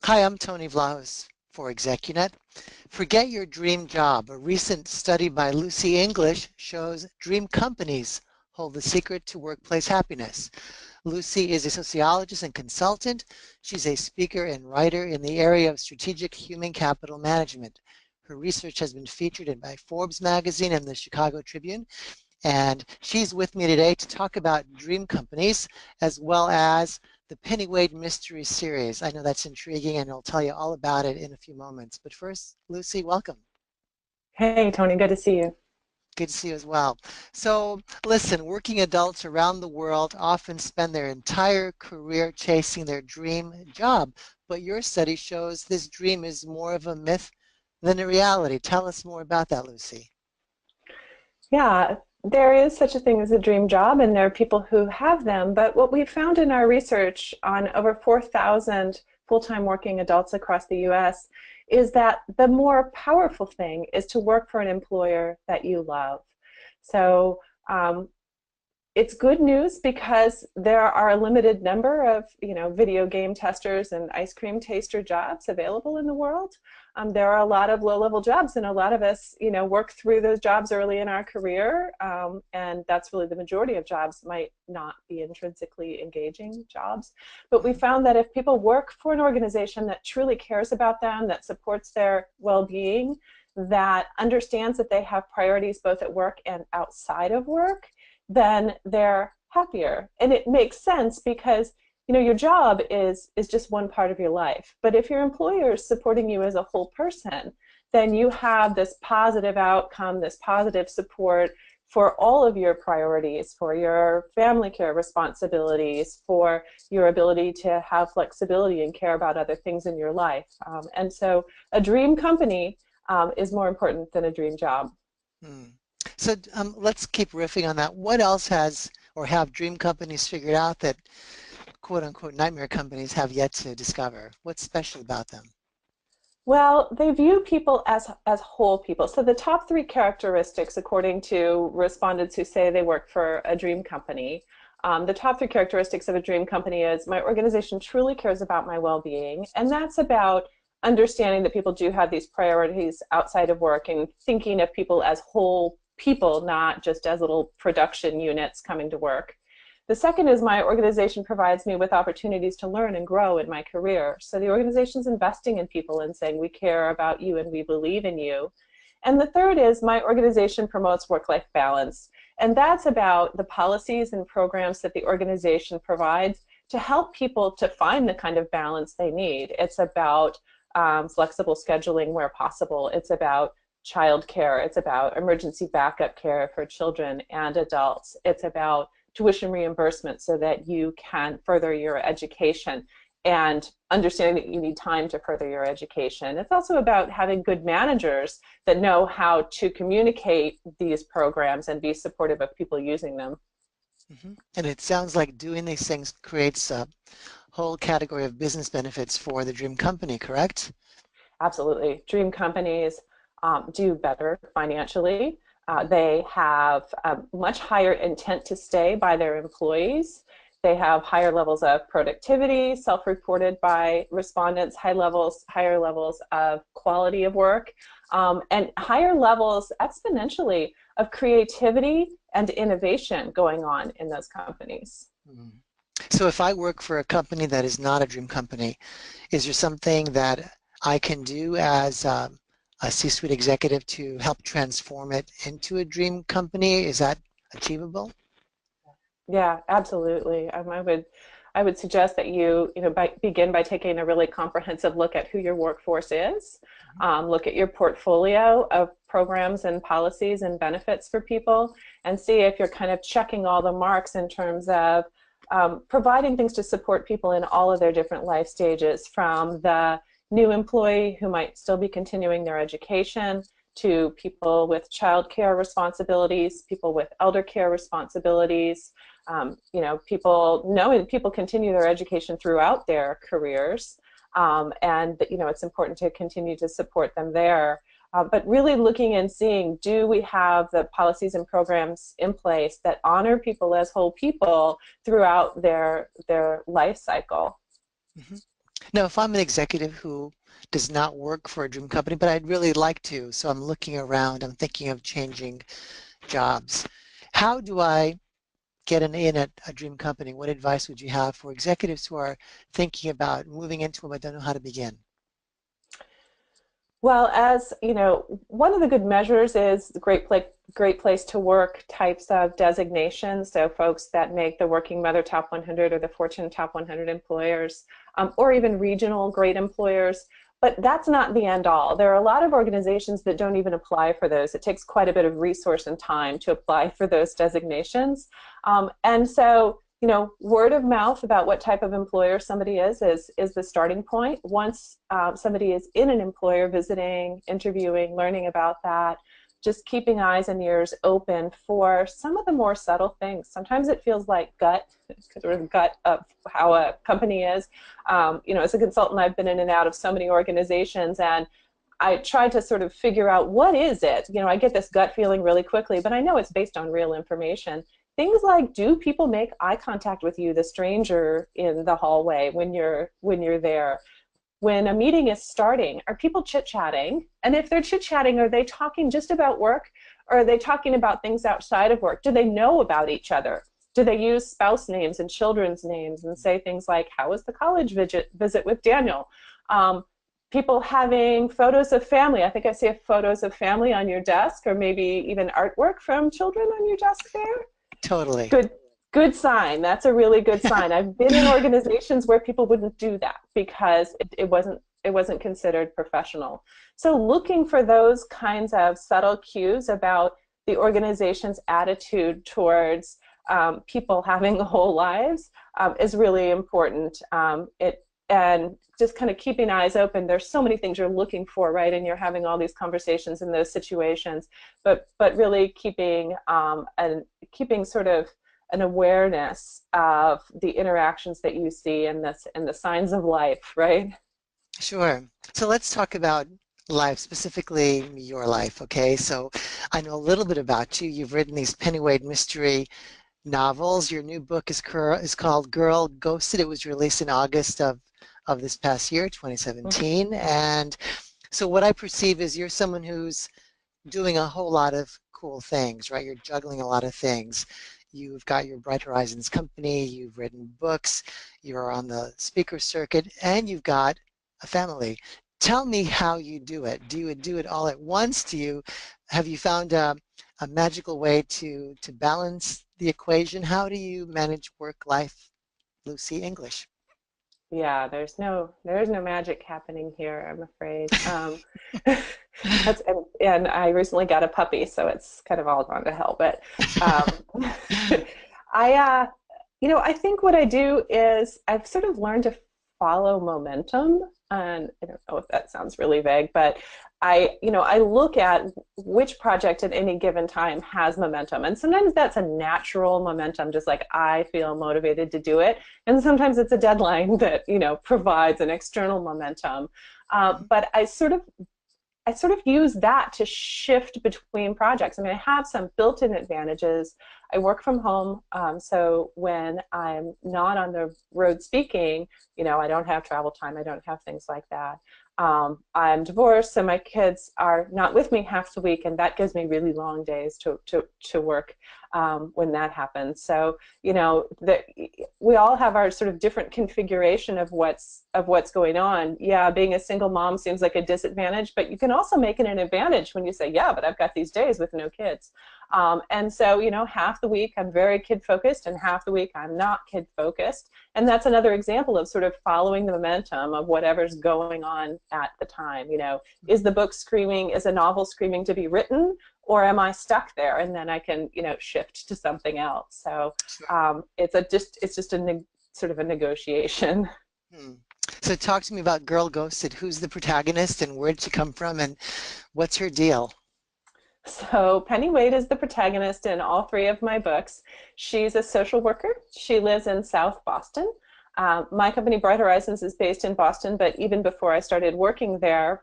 Hi, I'm Tony Vlahos for ExecuNet. Forget your dream job. A recent study by Lucy English shows dream companies hold the secret to workplace happiness. Lucy is a sociologist and consultant. She's a speaker and writer in the area of strategic human capital management. Her research has been featured by Forbes magazine and the Chicago Tribune. And she's with me today to talk about dream companies as well as the Pennyweight Mystery Series. I know that's intriguing and I'll tell you all about it in a few moments. But first, Lucy, welcome. Hey, Tony, good to see you. Good to see you as well. So listen, working adults around the world often spend their entire career chasing their dream job. But your study shows this dream is more of a myth than a reality. Tell us more about that, Lucy. Yeah, there is such a thing as a dream job, and there are people who have them. But what we found in our research on over 4,000 full-time working adults across the US is that the more powerful thing is to work for an employer that you love. So it's good news because there are a limited number of, video game testers and ice cream taster jobs available in the world. There are a lot of low-level jobs, and a lot of us, work through those jobs early in our career, and that's really the majority of jobs might not be intrinsically engaging jobs. But we found that if people work for an organization that truly cares about them, that supports their well-being, that understands that they have priorities both at work and outside of work, then they're happier. And it makes sense because your job is just one part of your life. But if your employer is supporting you as a whole person, then you have this positive outcome, this positive support for all of your priorities, for your family care responsibilities, for your ability to have flexibility and care about other things in your life. And so a dream company is more important than a dream job. Hmm. So let's keep riffing on that. What else has or have dream companies figured out that quote unquote nightmare companies have yet to discover? What's special about them? Well, they view people as whole people. So the top three characteristics, according to respondents who say they work for a dream company, the top three characteristics of a dream company is my organization truly cares about my well-being, and that's about understanding that people do have these priorities outside of work and thinking of people as whole people, not just as little production units coming to work. The second is my organization provides me with opportunities to learn and grow in my career. So the organization's investing in people and saying we care about you and we believe in you. And the third is my organization promotes work-life balance. And that's about the policies and programs that the organization provides to help people to find the kind of balance they need. It's about flexible scheduling where possible. It's about child care. It's about emergency backup care for children and adults. It's about tuition reimbursement so that you can further your education and understanding that you need time to further your education. It's also about having good managers that know how to communicate these programs and be supportive of people using them. And it sounds like doing these things creates a whole category of business benefits for the dream company, correct? Absolutely. Dream companies do better financially. They have a much higher intent to stay by their employees. They have higher levels of productivity, self-reported by respondents, higher levels of quality of work, and higher levels exponentially of creativity and innovation going on in those companies. Mhm. So if I work for a company that is not a dream company, is there something that I can do as a C-suite executive to help transform it into a dream company? Is that achievable? Yeah, absolutely. I would suggest that begin by taking a really comprehensive look at who your workforce is. Look at your portfolio of programs and policies and benefits for people, and see if you're kind of checking all the marks in terms of providing things to support people in all of their different life stages, from the new employee who might still be continuing their education to people with child care responsibilities, people with elder care responsibilities, people knowing that people continue their education throughout their careers, and that it's important to continue to support them there. But really looking and seeing, do we have the policies and programs in place that honor people as whole people throughout their life cycle? Mhm. Now, if I'm an executive who does not work for a dream company, but I'd really like to, so I'm looking around, I'm thinking of changing jobs. How do I get an in at a dream company? What advice would you have for executives who are thinking about moving into them but don't know how to begin? Well, as you know, one of the good measures is the great place to work types of designations. So folks that make the Working Mother Top 100 or the Fortune Top 100 employers, or even regional great employers. But that's not the end all. There are a lot of organizations that don't even apply for those. It takes quite a bit of resource and time to apply for those designations. And so word of mouth about what type of employer somebody is the starting point. Once somebody is in an employer, visiting, interviewing, learning about that, just keeping eyes and ears open for some of the more subtle things. Sometimes it feels like gut, because we're the gut of how a company is. As a consultant, I've been in and out of so many organizations, and I try to sort of figure out what is it. I get this gut feeling really quickly, but I know it's based on real information. Things like, do people make eye contact with you, the stranger in the hallway when you're there? When a meeting is starting, are people chit-chatting? And if they're chit-chatting, are they talking just about work, or are they talking about things outside of work? Do they know about each other? Do they use spouse names and children's names and say things like, how was the college visit with Daniel? People having photos of family. I think I see photos of family on your desk, or maybe even artwork from children on your desk there. Totally. Good sign. That's a really good sign. I've been in organizations where people wouldn't do that because it wasn't considered professional. So looking for those kinds of subtle cues about the organization's attitude towards people having whole lives is really important. And just kind of keeping eyes open. There's so many things you're looking for, right? And you're having all these conversations in those situations, but really keeping keeping sort of an awareness of the interactions that you see and the signs of life, right? Sure. So let's talk about life, specifically your life, okay? So I know a little bit about you. You've written these Pennyweight mystery novels. Your new book is called Girl Ghosted. It was released in August of this past year, 2017. And so what I perceive is you're someone who's doing a whole lot of cool things, right? You're juggling a lot of things. You've got your Bright Horizons company, you've written books, you're on the speaker circuit, and you've got a family. Tell me how you do it. Do you do it all at once? Have you found a magical way to balance the equation? How do you manage work life, Lucy English? Yeah, there's no magic happening here, I'm afraid. And I recently got a puppy, so it's kind of all gone to hell. But um, I, I think what I do is I've sort of learned to follow momentum, and I don't know if that sounds really vague, but I look at which project at any given time has momentum, and sometimes that's a natural momentum, just like I feel motivated to do it, and sometimes it's a deadline that provides an external momentum. But I sort of use that to shift between projects. I mean, I have some built-in advantages. I work from home, so when I'm not on the road speaking, I don't have travel time. I don't have things like that. I'm divorced, so my kids are not with me half the week, and that gives me really long days to work when that happens. So we all have our sort of different configuration of what's going on. Yeah, being a single mom seems like a disadvantage, but you can also make it an advantage when you say, yeah, but I've got these days with no kids. And so, half the week I'm very kid focused and half the week I'm not kid focused. And that's another example of sort of following the momentum of whatever's going on at the time. Is a novel screaming to be written, or am I stuck there? And then I can, shift to something else. So it's just sort of a negotiation. Hmm. So talk to me about Girl Ghosted. Who's the protagonist and where did she come from and what's her deal? So Penny Wade is the protagonist in all three of my books. She's a social worker. She lives in South Boston. My company, Bright Horizons, is based in Boston, but even before I started working there,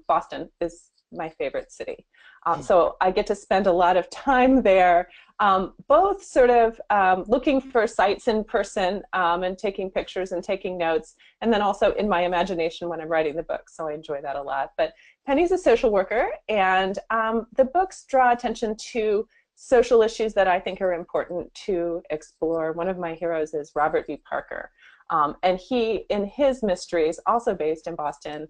Boston is my favorite city. So I get to spend a lot of time there, both sort of looking for sites in person and taking pictures and taking notes, and then also in my imagination when I'm writing the book. So I enjoy that a lot. But Penny's a social worker, and the books draw attention to social issues that I think are important to explore. One of my heroes is Robert V. Parker. And he, in his mysteries, also based in Boston,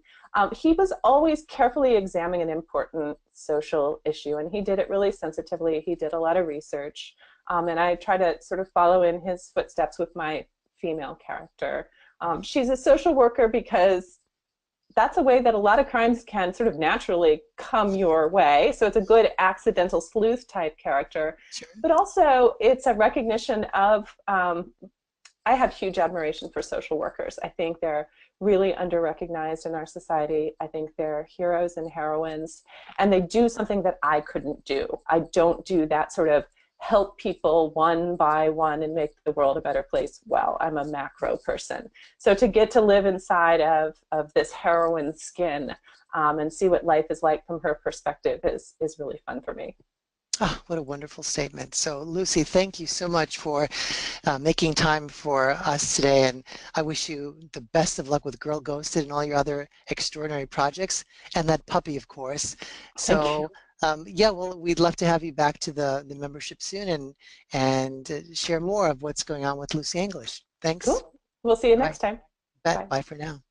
he was always carefully examining an important social issue, and he did it really sensitively. He did a lot of research, and I try to sort of follow in his footsteps with my female character. She's a social worker because that's a way that a lot of crimes can sort of naturally come your way. So it's a good accidental sleuth type character. Sure. But also it's a recognition of, I have huge admiration for social workers. I think they're really under-recognized in our society. I think they're heroes and heroines, and they do something that I couldn't do. I don't do that sort of help people one by one and make the world a better place. Well, I'm a macro person. So to get to live inside of this heroine's skin and see what life is like from her perspective is really fun for me. Oh, what a wonderful statement. So Lucy, thank you so much for making time for us today. And I wish you the best of luck with Girl Ghosted and all your other extraordinary projects, and that puppy, of course. Thank you. So yeah, well, we'd love to have you back to the membership soon and share more of what's going on with Lucy English. Thanks. Cool. We'll see you All right. next time. Bet. Bye. Bye for now.